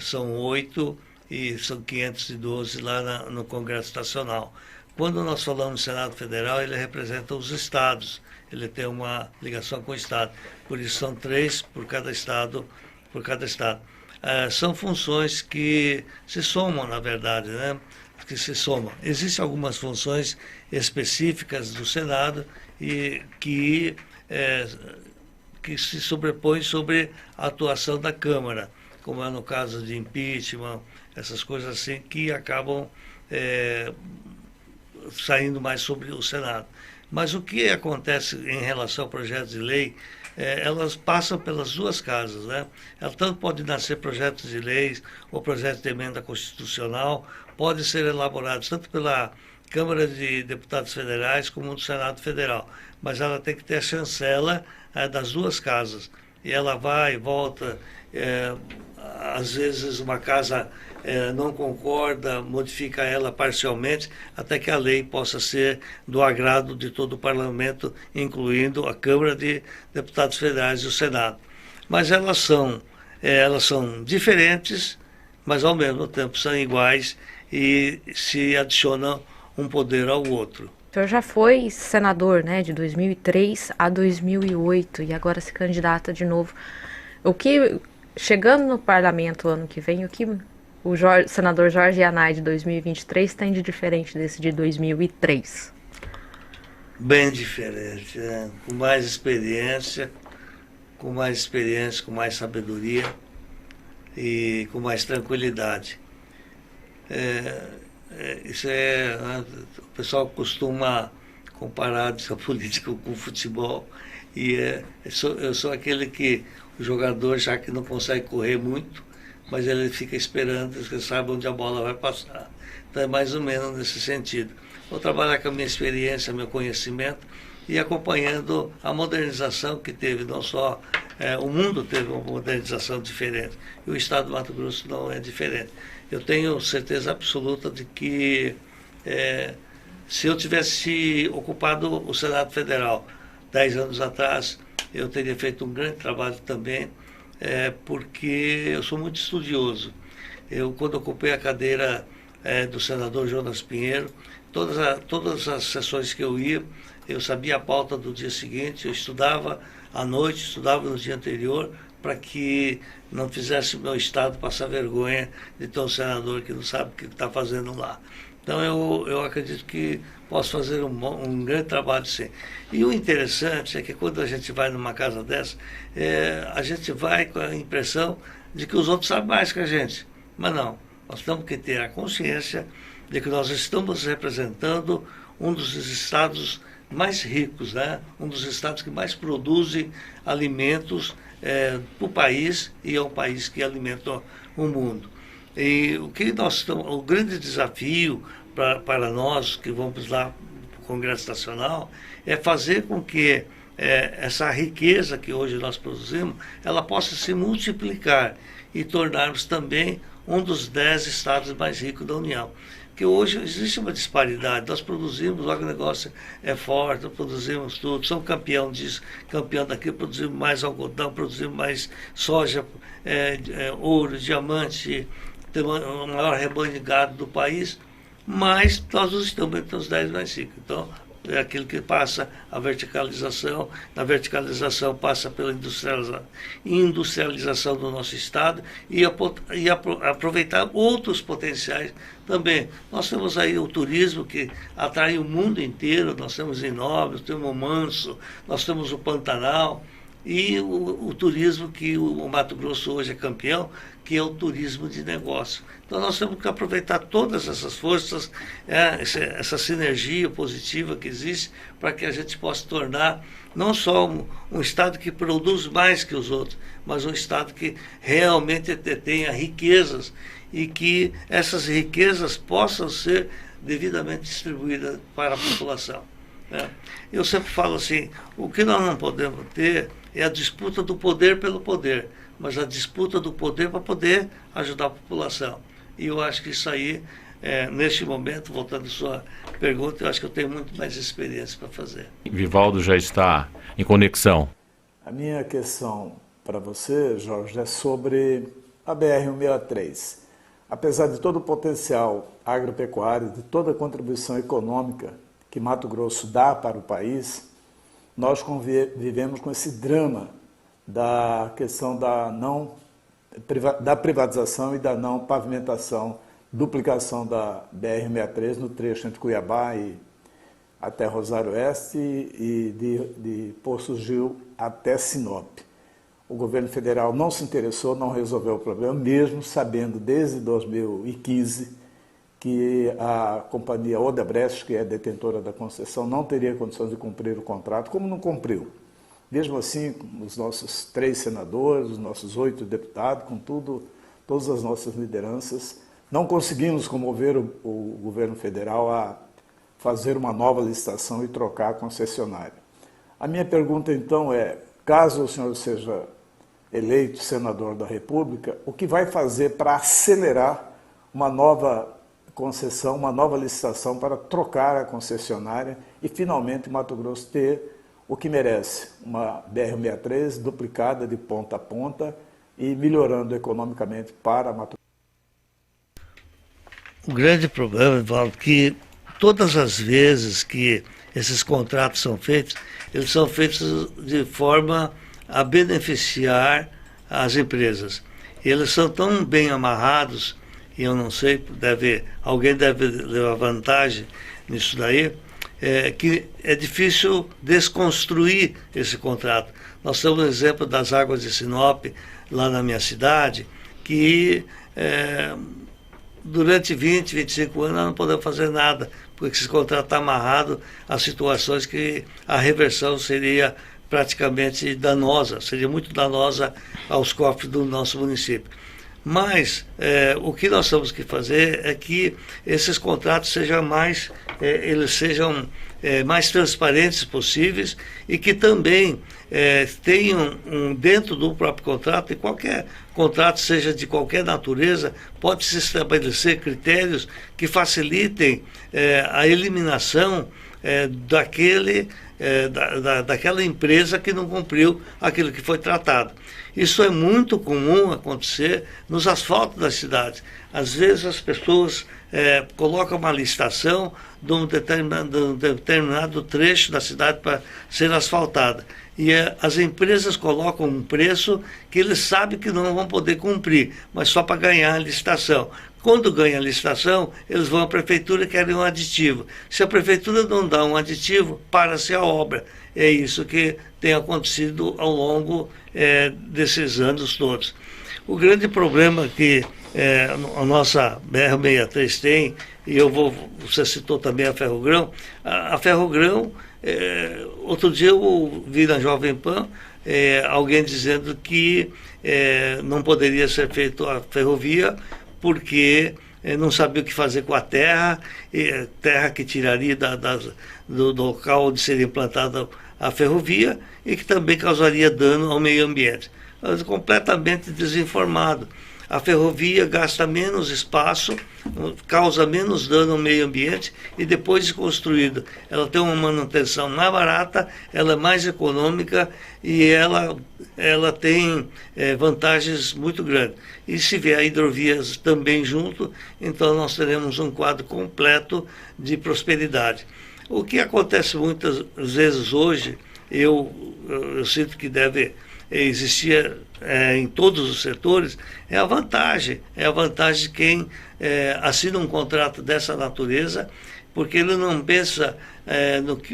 são 8 e são 512 lá no Congresso Nacional. Quando nós falamos do Senado Federal, ele representa os estados, ele tem uma ligação com o estado. Por isso são 3 por cada estado. São funções que se somam, na verdade, né? Que se somam. Existem algumas funções específicas do Senado e que se sobrepõe sobre a atuação da Câmara, como é no caso de impeachment, essas coisas assim, que acabam saindo mais sobre o Senado. Mas o que acontece em relação a projetos de lei, elas passam pelas duas casas, né? Elas tanto podem nascer projetos de leis ou projetos de emenda constitucional, podem ser elaborados tanto pela Câmara de Deputados Federais como do Senado Federal, mas ela tem que ter a chancela das duas casas, e ela vai e volta, às vezes uma casa não concorda, modifica ela parcialmente, até que a lei possa ser do agrado de todo o parlamento, incluindo a Câmara de Deputados Federais e o Senado. Mas elas são diferentes, mas ao mesmo tempo são iguais e se adicionam um poder ao outro. O senhor já foi senador, né, de 2003 a 2008 e agora se candidata de novo. Chegando no parlamento ano que vem, o que o senador Jorge Yanai de 2023 tem de diferente desse de 2003? Bem diferente, né? Com mais experiência, com mais sabedoria e com mais tranquilidade. O pessoal costuma comparar a política com o futebol, e eu sou aquele que o jogador, já que não consegue correr muito, mas ele fica esperando, que sabe onde a bola vai passar. Então é mais ou menos nesse sentido. Vou trabalhar com a minha experiência, meu conhecimento, e acompanhando a modernização que teve, não só o mundo teve uma modernização diferente, e o estado do Mato Grosso não é diferente. Eu tenho certeza absoluta de que se eu tivesse ocupado o Senado Federal 10 anos atrás, eu teria feito um grande trabalho também, porque eu sou muito estudioso. Quando ocupei a cadeira do senador Jonas Pinheiro, todas as sessões que eu ia, eu sabia a pauta do dia seguinte, eu estudava à noite, estudava no dia anterior, para que não fizesse o meu estado passar vergonha de ter um senador que não sabe o que está fazendo lá. Então eu acredito que posso fazer um grande trabalho sim. E o interessante é que quando a gente vai numa casa dessa, a gente vai com a impressão de que os outros sabem mais que a gente. Mas não, nós temos que ter a consciência de que nós estamos representando um dos estados mais ricos, né? Um dos estados que mais produzem alimentos para o país, e é um país que alimenta o mundo. E o grande desafio para nós que vamos lá para o Congresso Nacional é fazer com que essa riqueza que hoje nós produzimos, ela possa se multiplicar e tornarmos também um dos 10 estados mais ricos da União. Porque hoje existe uma disparidade, nós produzimos, o agronegócio é forte, nós produzimos tudo, somos campeão disso, campeão daquilo, produzimos mais algodão, produzimos mais soja, ouro, diamante, temos o maior rebanho de gado do país, mas nós não estamos entre os 10 mais ricos. Então, é aquilo que passa a verticalização, na verticalização passa pela industrialização do nosso estado e aproveitar outros potenciais também. Nós temos aí o turismo que atrai o mundo inteiro, nós temos Inópolis, temos o Manso, nós temos o Pantanal e o turismo que o Mato Grosso hoje é campeão, que é o turismo de negócio. Então nós temos que aproveitar todas essas forças, essa sinergia positiva que existe, para que a gente possa tornar não só um estado que produz mais que os outros, mas um estado que realmente tenha riquezas e que essas riquezas possam ser devidamente distribuídas para a população. Eu sempre falo assim, o que nós não podemos ter é a disputa do poder pelo poder, mas a disputa do poder para poder ajudar a população. E eu acho que isso aí, neste momento, voltando à sua pergunta, eu acho que eu tenho muito mais experiência para fazer. Vivaldo já está em conexão. A minha questão para você, Jorge, é sobre a BR-163. Apesar de todo o potencial agropecuário, de toda a contribuição econômica que Mato Grosso dá para o país, nós vivemos com esse drama da questão da privatização e da não pavimentação, duplicação da BR-63 no trecho entre Cuiabá e até Rosário Oeste e de Poço Gil até Sinop. O governo federal não se interessou, não resolveu o problema, mesmo sabendo desde 2015 que a companhia Odebrecht, que é detentora da concessão, não teria condições de cumprir o contrato, como não cumpriu. Mesmo assim, os nossos 3 senadores, os nossos 8 deputados, com todas as nossas lideranças, não conseguimos comover o governo federal a fazer uma nova licitação e trocar a concessionária. A minha pergunta, então, é, caso o senhor seja eleito senador da República, o que vai fazer para acelerar uma nova concessão, uma nova licitação para trocar a concessionária e, finalmente, Mato Grosso ter o que merece, uma BR-163 duplicada de ponta a ponta e melhorando economicamente para Mato Grosso. O grande problema, Valdo, é que todas as vezes que esses contratos são feitos, eles são feitos de forma a beneficiar as empresas. Eles são tão bem amarrados, e eu não sei, alguém deve levar vantagem nisso daí, que é difícil desconstruir esse contrato. Nós temos o exemplo das águas de Sinop, lá na minha cidade, que durante 20, 25 anos nós não podemos fazer nada, porque esse contrato está amarrado a situações que a reversão seria praticamente danosa, seria muito danosa aos cofres do nosso município. Mas o que nós temos que fazer é que esses contratos sejam mais transparentes possíveis e que também tenham dentro do próprio contrato, e qualquer contrato, seja de qualquer natureza, pode-se estabelecer critérios que facilitem a eliminação daquela empresa que não cumpriu aquilo que foi tratado. Isso é muito comum acontecer nos asfaltos das cidades. Às vezes as pessoas colocam uma licitação de um determinado trecho da cidade para ser asfaltada. E as empresas colocam um preço que eles sabem que não vão poder cumprir, mas só para ganhar a licitação. Quando ganha a licitação, eles vão à prefeitura e querem um aditivo. Se a prefeitura não dá um aditivo, para-se a obra. É isso que tem acontecido ao longo desses anos todos. O grande problema que a nossa BR-163 tem, e você citou também a Ferrogrão, a Ferrogrão, outro dia eu vi na Jovem Pan alguém dizendo que não poderia ser feita a ferrovia porque não sabia o que fazer com a terra, terra que tiraria do local onde seria implantada a ferrovia e que também causaria dano ao meio ambiente. Mas completamente desinformado. A ferrovia gasta menos espaço, causa menos dano ao meio ambiente e depois de construída, ela tem uma manutenção mais barata, ela é mais econômica e ela tem vantagens muito grandes. E se vier hidrovias também junto, então nós teremos um quadro completo de prosperidade. O que acontece muitas vezes hoje, eu sinto que deve existir em todos os setores, é a vantagem de quem assina um contrato dessa natureza, porque ele não pensa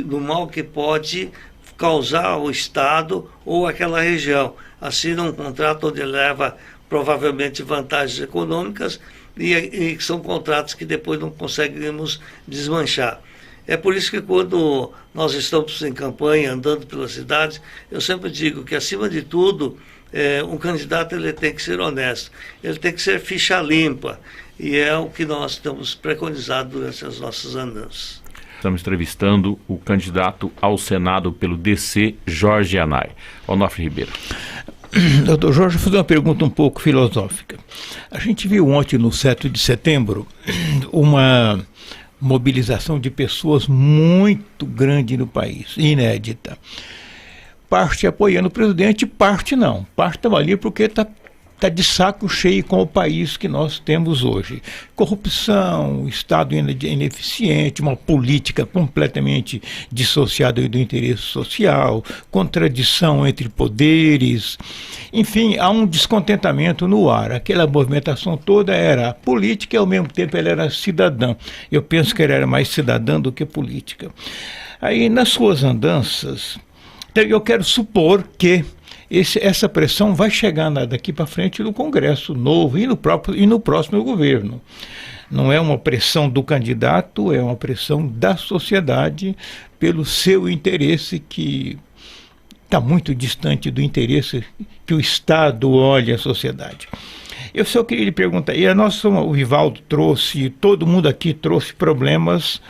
no mal que pode causar ao Estado ou aquela região. Assina um contrato onde leva provavelmente vantagens econômicas e são contratos que depois não conseguimos desmanchar. É por isso que quando nós estamos em campanha, andando pelas cidades, eu sempre digo que, acima de tudo, um candidato ele tem que ser honesto, ele tem que ser ficha limpa, e é o que nós temos preconizado durante as nossas andanças. Estamos entrevistando o candidato ao Senado pelo DC, Jorge Yanai. Onofre Ribeiro. Doutor Jorge, vou fazer uma pergunta um pouco filosófica. A gente viu ontem, no 7 de setembro, uma mobilização de pessoas muito grande no país, inédita. Parte apoiando o presidente, parte não. Parte estava ali porque está de saco cheio com o país que nós temos hoje. Corrupção, Estado ineficiente, uma política completamente dissociada do interesse social, contradição entre poderes. Enfim, há um descontentamento no ar. Aquela movimentação toda era política e, ao mesmo tempo, ela era cidadã. Eu penso que ela era mais cidadã do que política. Aí, nas suas andanças, eu quero supor que essa pressão vai chegar daqui para frente no Congresso novo e no próximo governo. Não é uma pressão do candidato, é uma pressão da sociedade pelo seu interesse, que está muito distante do interesse que o Estado olha à sociedade. Eu só queria lhe perguntar, o Rivaldo trouxe, todo mundo aqui trouxe problemas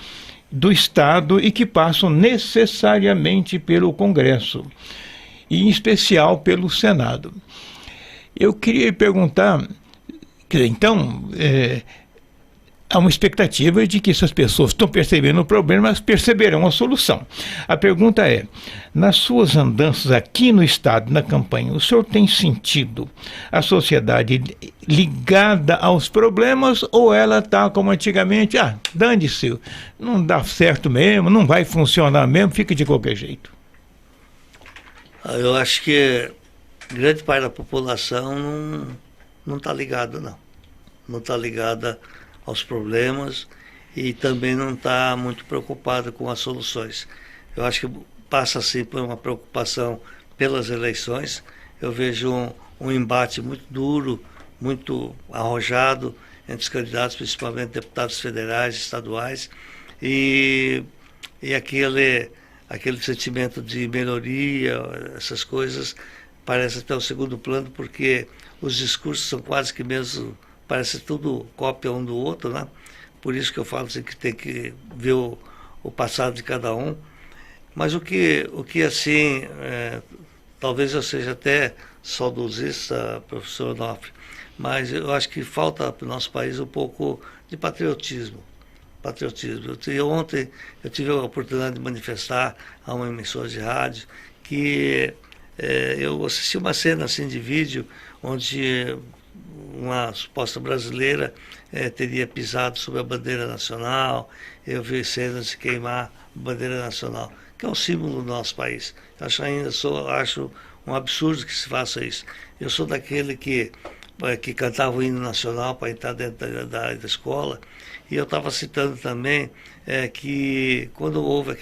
do Estado e que passam necessariamente pelo Congresso, e em especial pelo Senado. Eu queria perguntar, então, há uma expectativa de que essas pessoas estão percebendo o problema, mas perceberão a solução. A pergunta é, nas suas andanças aqui no Estado, na campanha, o senhor tem sentido a sociedade ligada aos problemas, ou ela está como antigamente, dane-se, não dá certo mesmo, não vai funcionar mesmo, fica de qualquer jeito? Eu acho que grande parte da população não está ligada, não. Não está ligada aos problemas e também não está muito preocupada com as soluções. Eu acho que passa, sim, por uma preocupação pelas eleições. Eu vejo um embate muito duro, muito arrojado entre os candidatos, principalmente deputados federais, estaduais, e aquele sentimento de melhoria, essas coisas, parece até o segundo plano, porque os discursos são quase que mesmo, parece tudo cópia um do outro, né? Por isso que eu falo assim, que tem que ver o passado de cada um. Mas o que assim, talvez eu seja até saudosista, professor Onofre, mas eu acho que falta para o nosso país um pouco de patriotismo. Ontem eu tive a oportunidade de manifestar a uma emissora de rádio que eu assisti uma cena assim de vídeo onde uma suposta brasileira teria pisado sobre a bandeira nacional. Eu vi cenas de queimar a bandeira nacional, que é um símbolo do nosso país. Acho um absurdo que se faça isso. Eu sou daquele que cantava o hino nacional para entrar dentro da escola. E eu estava citando também que quando houve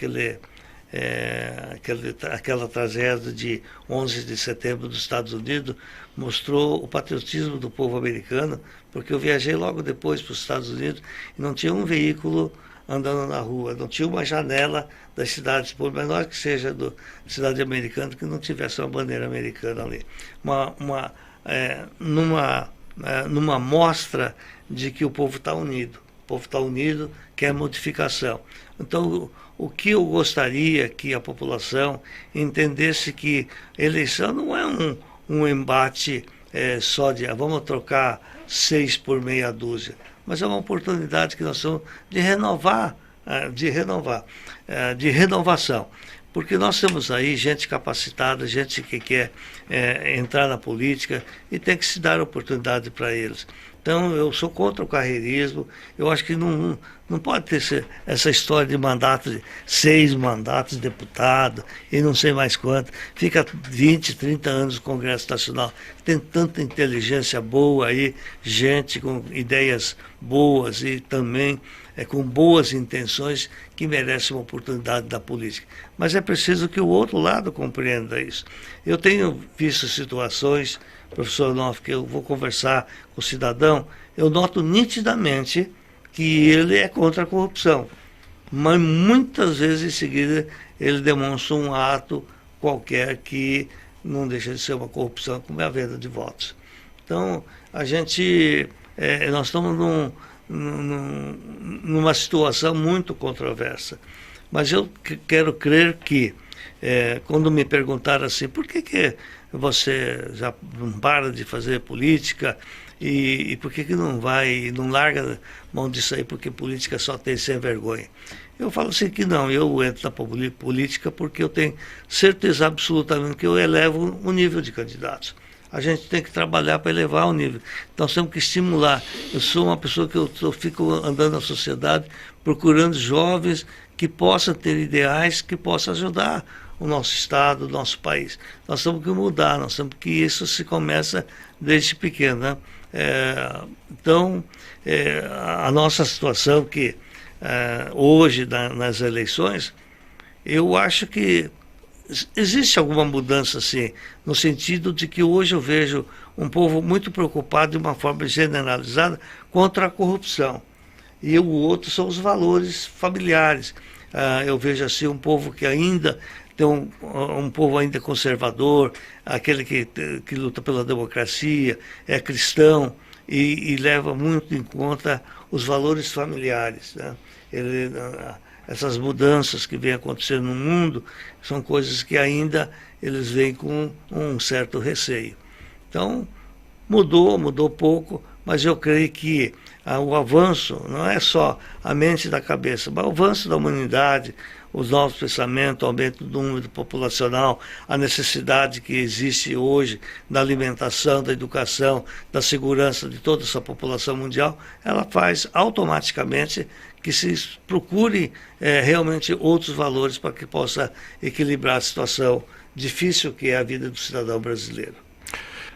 aquela tragédia de 11 de setembro dos Estados Unidos, mostrou o patriotismo do povo americano, porque eu viajei logo depois para os Estados Unidos e não tinha um veículo andando na rua, não tinha uma janela das cidades, por menor que seja da cidade americana, que não tivesse uma bandeira americana ali. Numa numa mostra de que o povo está unido. O povo está unido, quer modificação. Então, o que eu gostaria que a população entendesse que eleição não é um embate só de vamos trocar 6 por meia dúzia, mas é uma oportunidade que nós temos de renovação. Porque nós temos aí gente capacitada, gente que quer entrar na política e tem que se dar oportunidade para eles. Então, eu sou contra o carreirismo. Eu acho que não pode ter essa história de mandato, de 6 mandatos de deputado e não sei mais quanto. Fica 20, 30 anos no Congresso Nacional. Tem tanta inteligência boa aí, gente com ideias boas e também com boas intenções que merecem uma oportunidade da política. Mas é preciso que o outro lado compreenda isso. Eu tenho visto situações, professor Noff, que eu vou conversar com o cidadão, eu noto nitidamente que ele é contra a corrupção, mas muitas vezes em seguida ele demonstra um ato qualquer que não deixa de ser uma corrupção, como é a venda de votos. Então, nós estamos numa situação muito controversa, mas eu quero crer que, quando me perguntaram assim, por que você já não para de fazer política e por que não larga mão disso aí, porque política só tem sem vergonha? Eu falo assim que não, eu entro na política porque eu tenho certeza absolutamente que eu elevo o nível de candidatos. A gente tem que trabalhar para elevar o nível. Nós temos que estimular. Eu sou uma pessoa que eu fico andando na sociedade procurando jovens que possam ter ideais, que possam ajudar o nosso estado, o nosso país. Nós temos que mudar, nós temos que isso se começa desde pequeno, né? Então, a nossa situação que hoje nas eleições, eu acho que existe alguma mudança, assim, no sentido de que hoje eu vejo um povo muito preocupado de uma forma generalizada contra a corrupção. E o outro são os valores familiares. Eu vejo assim um povo que ainda tem um povo ainda conservador, aquele que luta pela democracia, é cristão e leva muito em conta os valores familiares, né? Essas mudanças que vêm acontecendo no mundo são coisas que ainda eles veem com um certo receio. Então, mudou pouco, mas eu creio que o avanço não é só a mente da cabeça, mas o avanço da humanidade, os novos pensamentos, o aumento do número populacional, a necessidade que existe hoje da alimentação, da educação, da segurança de toda essa população mundial, ela faz automaticamente que se procure realmente outros valores para que possa equilibrar a situação difícil que é a vida do cidadão brasileiro.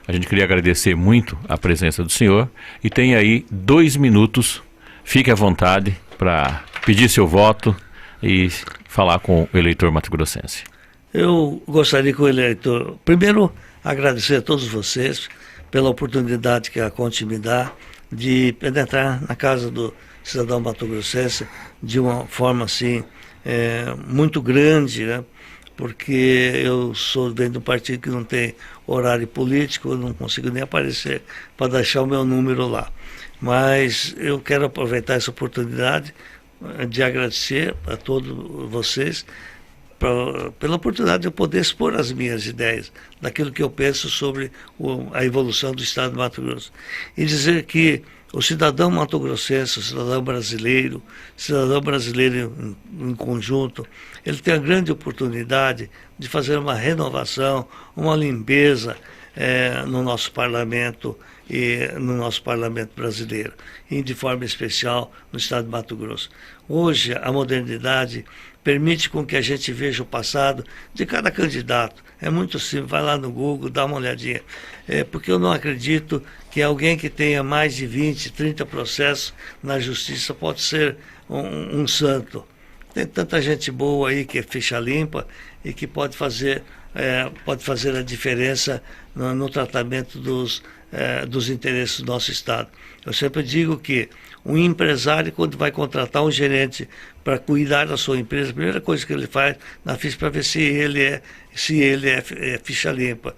A gente queria agradecer muito a presença do senhor e tem aí 2 minutos, fique à vontade para pedir seu voto e falar com o eleitor mato-grossense. Eu gostaria que o eleitor, primeiro, agradecer a todos vocês pela oportunidade que a Conte me dá de penetrar na casa do cidadão mato-grossense de uma forma assim muito grande, né? Porque eu venho de um partido que não tem horário político, eu não consigo nem aparecer para deixar o meu número lá. Mas eu quero aproveitar essa oportunidade de agradecer a todos vocês pela oportunidade de eu poder expor as minhas ideias, daquilo que eu penso sobre a evolução do estado de Mato Grosso. E dizer que o cidadão mato-grossense, o cidadão brasileiro em conjunto, ele tem a grande oportunidade de fazer uma renovação, uma limpeza no nosso parlamento e no nosso parlamento brasileiro, e de forma especial no estado de Mato Grosso. Hoje, a modernidade permite com que a gente veja o passado de cada candidato. É muito simples, vai lá no Google, dá uma olhadinha. Porque eu não acredito que alguém que tenha mais de 20, 30 processos na justiça pode ser um santo. Tem tanta gente boa aí que é ficha limpa e que pode fazer pode fazer a diferença no tratamento dos interesses do nosso Estado. Eu sempre digo que um empresário, quando vai contratar um gerente para cuidar da sua empresa, a primeira coisa que ele faz na ficha para ver se ele é ficha limpa.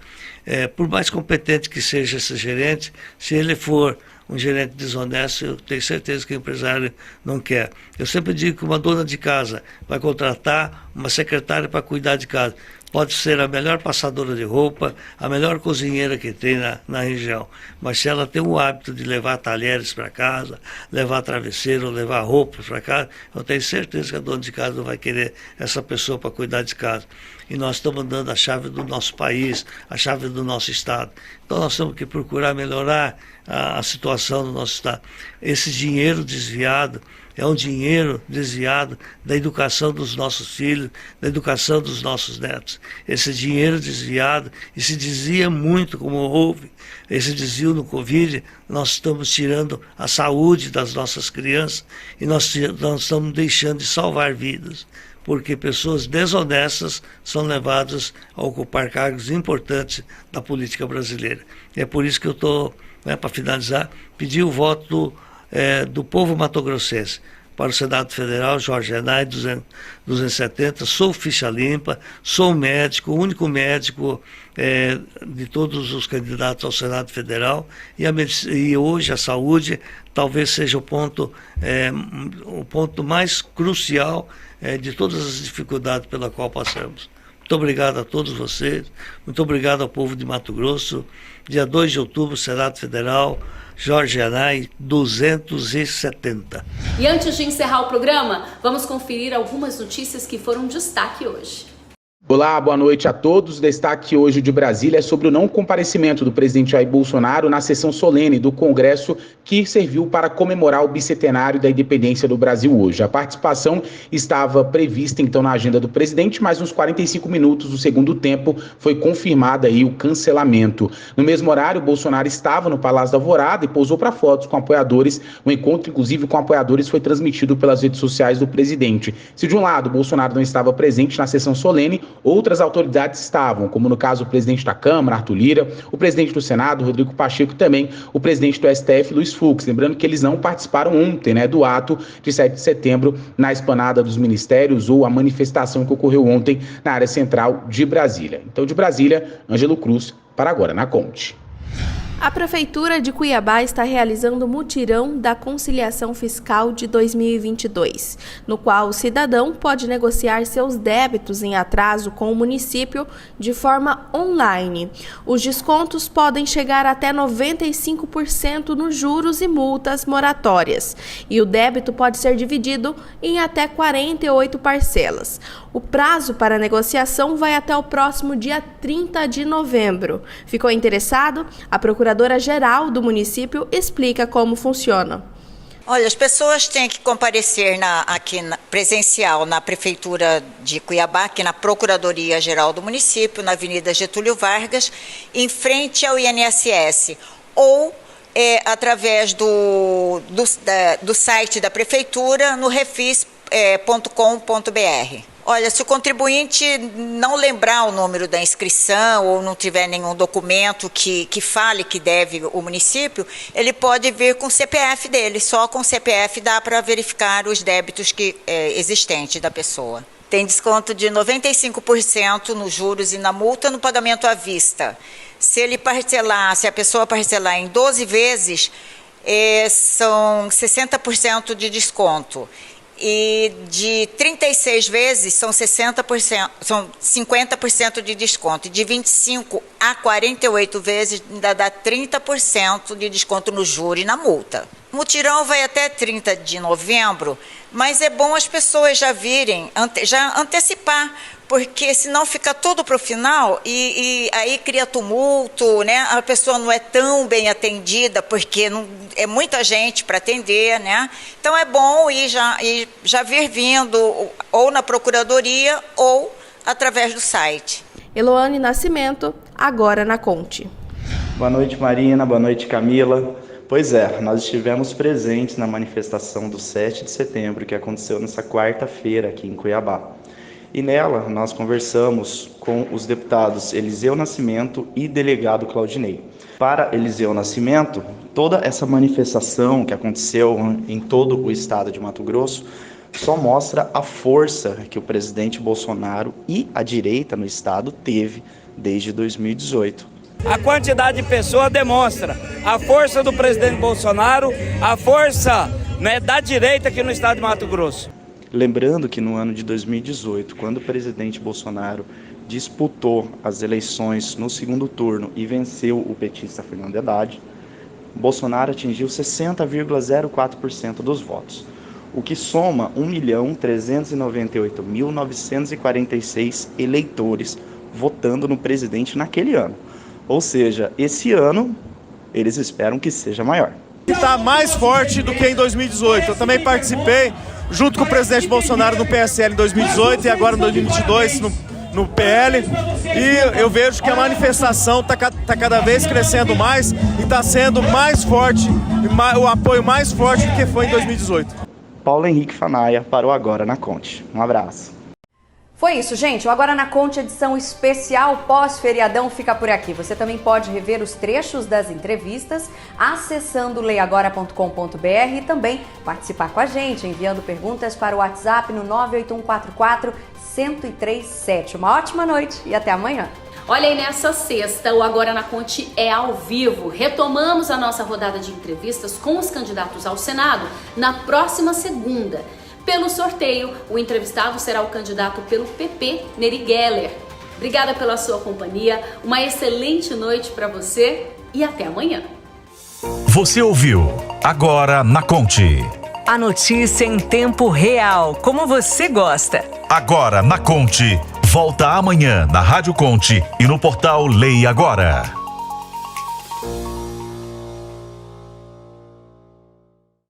Por mais competente que seja esse gerente, se ele for um gerente desonesto, eu tenho certeza que o empresário não quer. Eu sempre digo que uma dona de casa vai contratar uma secretária para cuidar de casa. Pode ser a melhor passadora de roupa, a melhor cozinheira que tem na região. Mas se ela tem o hábito de levar talheres para casa, levar travesseiro, levar roupas para casa, eu tenho certeza que a dona de casa não vai querer essa pessoa para cuidar de casa. E nós estamos dando a chave do nosso país, a chave do nosso Estado. Então nós temos que procurar melhorar a situação do nosso Estado. Esse dinheiro desviado é um dinheiro desviado da educação dos nossos filhos, da educação dos nossos netos. Esse dinheiro desviado, e se desvia muito, como houve esse desvio no Covid, nós estamos tirando a saúde das nossas crianças e nós estamos deixando de salvar vidas, porque pessoas desonestas são levadas a ocupar cargos importantes da política brasileira. E é por isso que eu estou, para finalizar, pedir o voto do povo matogrossense para o Senado Federal, Jorge Yanai, 270, sou ficha limpa, sou médico, o único médico de todos os candidatos ao Senado Federal, e hoje a saúde talvez seja o ponto mais crucial de todas as dificuldades pela qual passamos. Muito obrigado a todos vocês, muito obrigado ao povo de Mato Grosso. Dia 2 de outubro, Senado Federal, Jorge Yanai, 270. E antes de encerrar o programa, vamos conferir algumas notícias que foram destaque hoje. Olá, boa noite a todos. O destaque hoje de Brasília é sobre o não comparecimento do presidente Jair Bolsonaro na sessão solene do Congresso que serviu para comemorar o bicentenário da independência do Brasil hoje. A participação estava prevista então na agenda do presidente, mas nos 45 minutos do segundo tempo foi confirmado aí o cancelamento. No mesmo horário, Bolsonaro estava no Palácio da Alvorada e pousou para fotos com apoiadores. O encontro, inclusive, com apoiadores foi transmitido pelas redes sociais do presidente. Se de um lado Bolsonaro não estava presente na sessão solene, outras autoridades estavam, como no caso o presidente da Câmara, Arthur Lira, o presidente do Senado, Rodrigo Pacheco, e também o presidente do STF, Luiz Fux. Lembrando que eles não participaram ontem, do ato de 7 de setembro na Esplanada dos Ministérios, ou a manifestação que ocorreu ontem na área central de Brasília. Então, de Brasília, Ângelo Cruz, para Agora na Conte. A Prefeitura de Cuiabá está realizando o mutirão da conciliação fiscal de 2022, no qual o cidadão pode negociar seus débitos em atraso com o município de forma online. Os descontos podem chegar até 95% nos juros e multas moratórias, e o débito pode ser dividido em até 48 parcelas. O prazo para a negociação vai até o próximo dia 30 de novembro. Ficou interessado? A Procuradora-Geral do município explica como funciona. Olha, as pessoas têm que comparecer presencial na Prefeitura de Cuiabá, aqui na Procuradoria-Geral do município, na Avenida Getúlio Vargas, em frente ao INSS, ou através do site da Prefeitura, no refis.com.br. Olha, se o contribuinte não lembrar o número da inscrição ou não tiver nenhum documento que fale que deve o município, ele pode vir com o CPF dele. Só com o CPF dá para verificar os débitos existentes da pessoa. Tem desconto de 95% nos juros e na multa no pagamento à vista. Se a pessoa parcelar em 12 vezes, são 60% de desconto. E de 36 vezes são 50% de desconto. E de 25 a 48 vezes ainda dá 30% de desconto no juro e na multa. O mutirão vai até 30 de novembro, mas é bom as pessoas já virem, já antecipar, porque senão fica tudo para o final e aí cria tumulto, né? A pessoa não é tão bem atendida, porque é muita gente para atender, né? Então é bom ir já vir vindo ou na Procuradoria ou através do site. Eloane Nascimento, Agora na Conte. Boa noite, Marina. Boa noite, Camila. Pois é, nós estivemos presentes na manifestação do 7 de setembro, que aconteceu nessa quarta-feira aqui em Cuiabá. E nela nós conversamos com os deputados Eliseu Nascimento e delegado Claudinei. Para Eliseu Nascimento, toda essa manifestação que aconteceu em todo o estado de Mato Grosso só mostra a força que o presidente Bolsonaro e a direita no estado teve desde 2018. A quantidade de pessoas demonstra a força do presidente Bolsonaro, a força da direita aqui no estado de Mato Grosso. Lembrando que no ano de 2018, quando o presidente Bolsonaro disputou as eleições no segundo turno e venceu o petista Fernando Haddad, Bolsonaro atingiu 60,04% dos votos, o que soma 1.398.946 eleitores votando no presidente naquele ano. Ou seja, esse ano eles esperam que seja maior. Está mais forte do que em 2018. Eu também participei junto com o presidente Bolsonaro no PSL em 2018 e agora em 2022 no PL. E eu vejo que a manifestação está cada vez crescendo mais e está sendo mais forte, o apoio mais forte do que foi em 2018. Paulo Henrique Fanaia para o Agora na Conte. Um abraço. Foi isso, gente. O Agora na Conte, edição especial pós-feriadão, fica por aqui. Você também pode rever os trechos das entrevistas acessando leiagora.com.br e também participar com a gente, enviando perguntas para o WhatsApp no 98144-1037. Uma ótima noite e até amanhã. Olha aí, nessa sexta, o Agora na Conte é ao vivo. Retomamos a nossa rodada de entrevistas com os candidatos ao Senado na próxima segunda. Pelo sorteio, o entrevistado será o candidato pelo PP, Neri Geller. Obrigada pela sua companhia, uma excelente noite para você e até amanhã. Você ouviu Agora na Conte. A notícia em tempo real, como você gosta. Agora na Conte, volta amanhã na Rádio Conte e no portal Lei Agora.